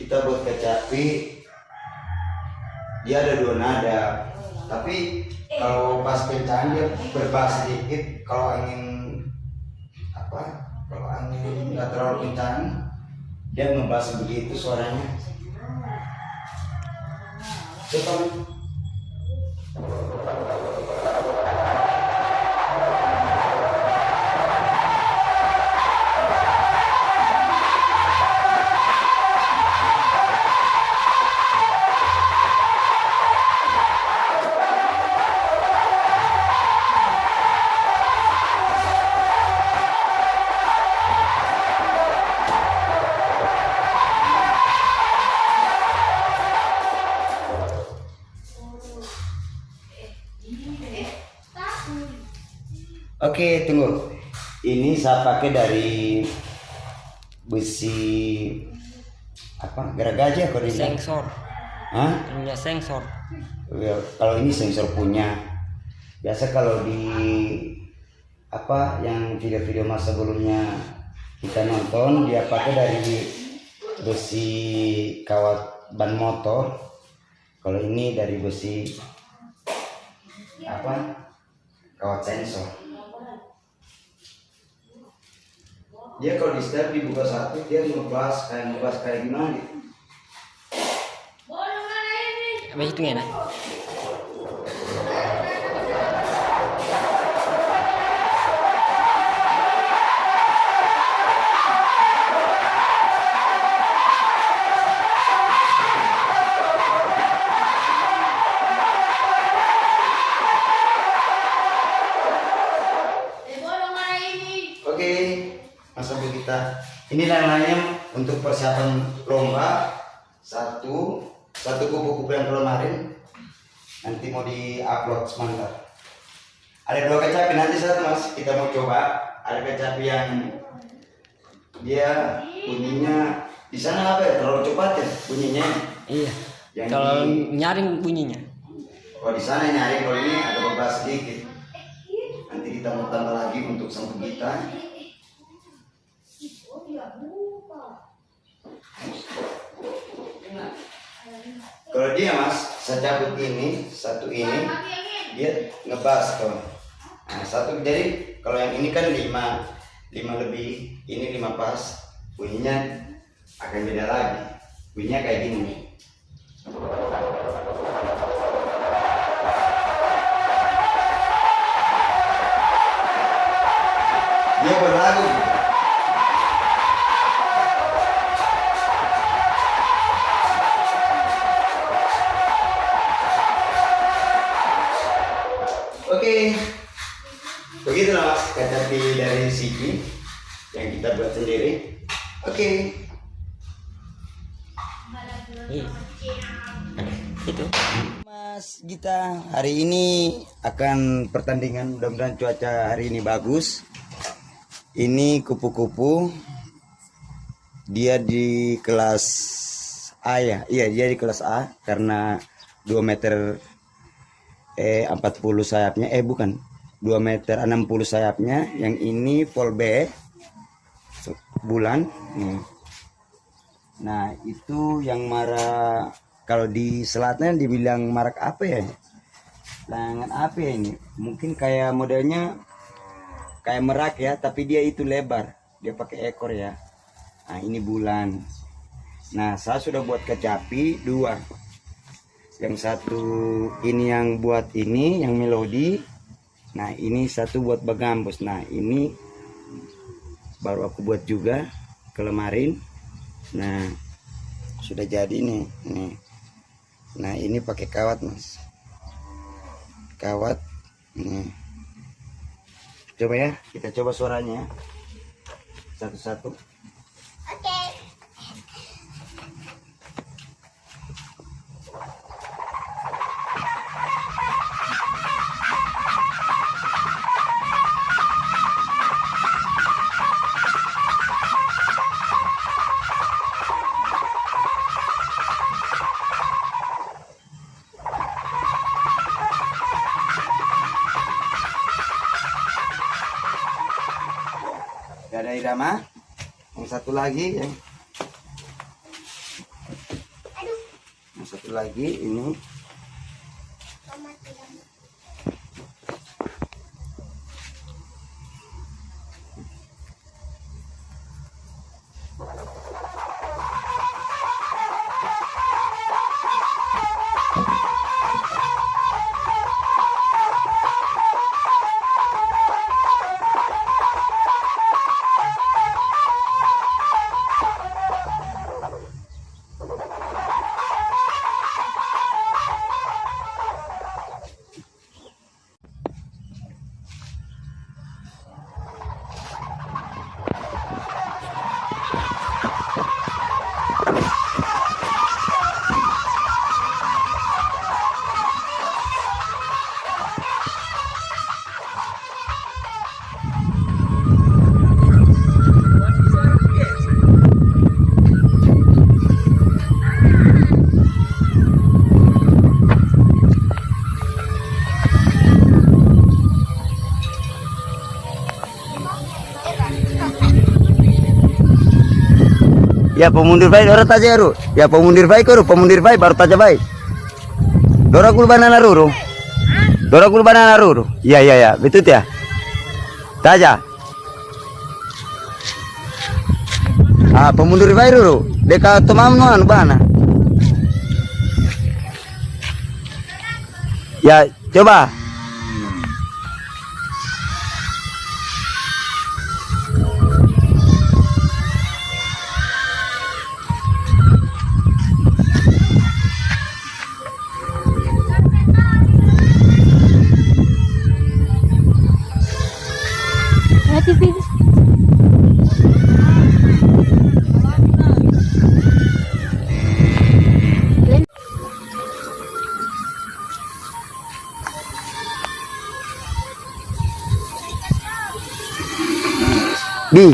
kita buat kecapi dia ada 2 nada, tapi kalau pas pecahan dia berbas sedikit. Kalau angin nggak terlalu kencang dia ngebas begitu suaranya. Coba. Oke, tunggu. Ini saya pakai dari besi apa? Geragaja kalau ini. Sensor. Hah? Punya sensor. Ya, kalau ini sensor punya. Biasa kalau di apa yang video-video masa sebelumnya kita nonton dia pakai dari besi kawat ban motor. Kalau ini dari besi apa? Kawat sensor. Dia kalau di step dibuka satu dia ngebas kayak gimana gitu. Habis itu enak. Oke, masa kita ini namanya untuk persiapan lomba satu kupu-kupu yang kemarin nanti mau di-upload sebentar. Ada 2 kecapi nanti satu mas kita mau coba. Ada kecapi yang dia bunyinya di sana apa ya terlalu cepat ya bunyinya. Iya. Yang Kalau nyaring bunyinya. Kalau di sana nyari, kalau ini ada beberapa sedikit. Nanti kita mau tambah lagi untuk sampul kita. Kalau dia mas, saya cabut ini, satu ini, dia ngebas tuh. Nah, satu jadi kalau yang ini kan 5 lebih, ini 5 pas, bunyinya akan beda lagi. Bunyinya kayak gini. Dia berlagu. Oke, begitulah mas kecapi dari Sigi yang kita buat sendiri. Oke. Iya. Itu. Mas Gita, hari ini akan pertandingan, mudah-mudahan cuaca hari ini bagus. Ini kupu-kupu, dia di kelas A ya, iya dia di kelas A karena 2 meter 40 sayapnya, bukan 2 meter 60 sayapnya. Yang ini vol B bulan nih. Nah itu yang marah, kalau di selatnya dibilang marak apa ya, langan apa ya ini, mungkin kayak modelnya kayak merak ya, tapi dia itu lebar, dia pakai ekor ya. Nah ini bulan. Nah saya sudah buat kecapi 2. Yang satu ini yang buat ini yang melodi. Nah ini satu buat bagambus. Nah ini baru aku buat juga kemarin. Nah sudah jadi nih. Nah ini pakai kawat mas, kawat nih. Coba ya, kita coba suaranya satu-satu. Oke. Gak ada irama. Yang satu lagi ya. Satu lagi ini. Ya pemundur baik dorot aja ru. Ya pemundur baik ru, pemundur baik baru taja baik. Dorok banana ru. Dorok banana ru. Iya iya ya, betul ya. Taja. Ah pemundur baik ru. Deka tomam noan bana. Ya coba. Bi.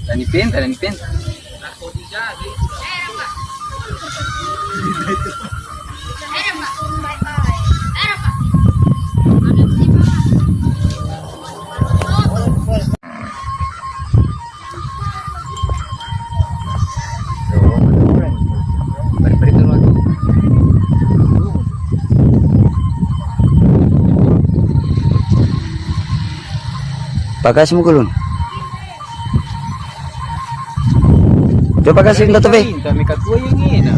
Dan dipinta. Pakas mo kulon. Coba kasih kita tuh, Kami katuwa yung ina.